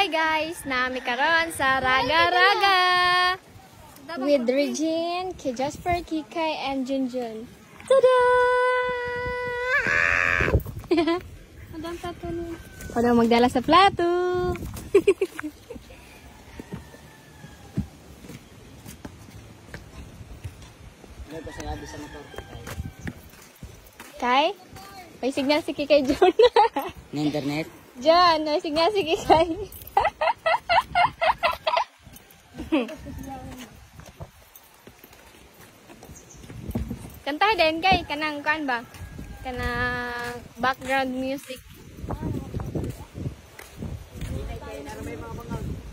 Hi guys, nami karon sa Raga-Raga with Regine, kay Jasper, Kikay, and Junjun. Tada! Madam plato ni. Pada magdala sa plato. Kay? May signal si Kikay John. Na internet? John, may signal si Kikay. Kantah din kay kanang kan ba? Kanang background music.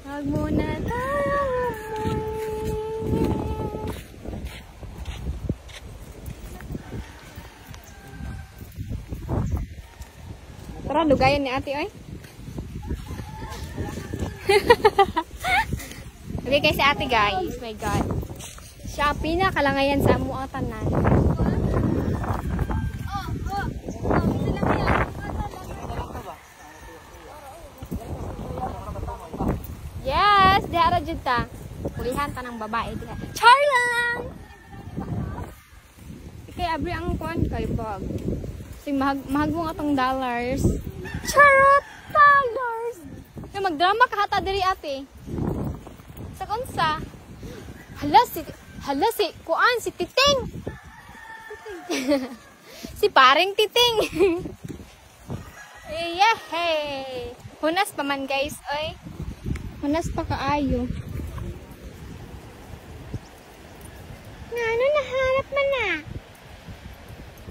Wag muna tayo. Tara, lugayan ni ate, oy. Okay, kay si ate, guys. My God. Siya ang pinakalangayan sa amuang tanan. Yes! Dihara dyan ta. Pulihan ta ng babae. Char lang! Okay, abri ang kuhan kay Bob. Mahag mo nga tong dollars. Charot! Dollars! Kaya magdrama ka hata diri ate. Sa kunsa. Hala si kuan, si Titing. Si paring Titing. Yeah, hey. Hunas pa man guys, oy. Hunas pa kaayo. Ano nahanap man na?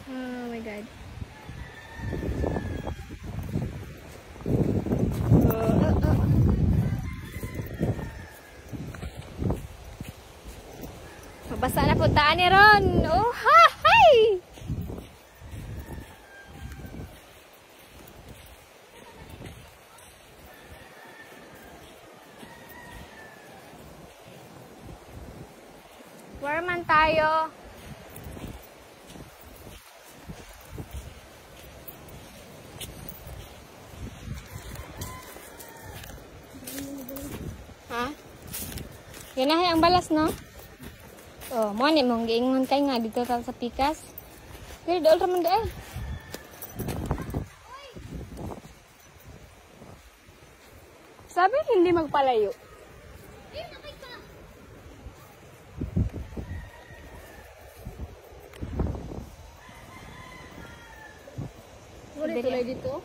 Oh my God. Mabasa na puntaan ni Ron. Oh, hi! Where man tayo? Ha? Yan na ang balas, no? Oh, mo ni mong giingon kay nga dito sa pikas. Pero dool ra man daay. Sabi hindi magpalayo. Wala tulay dito.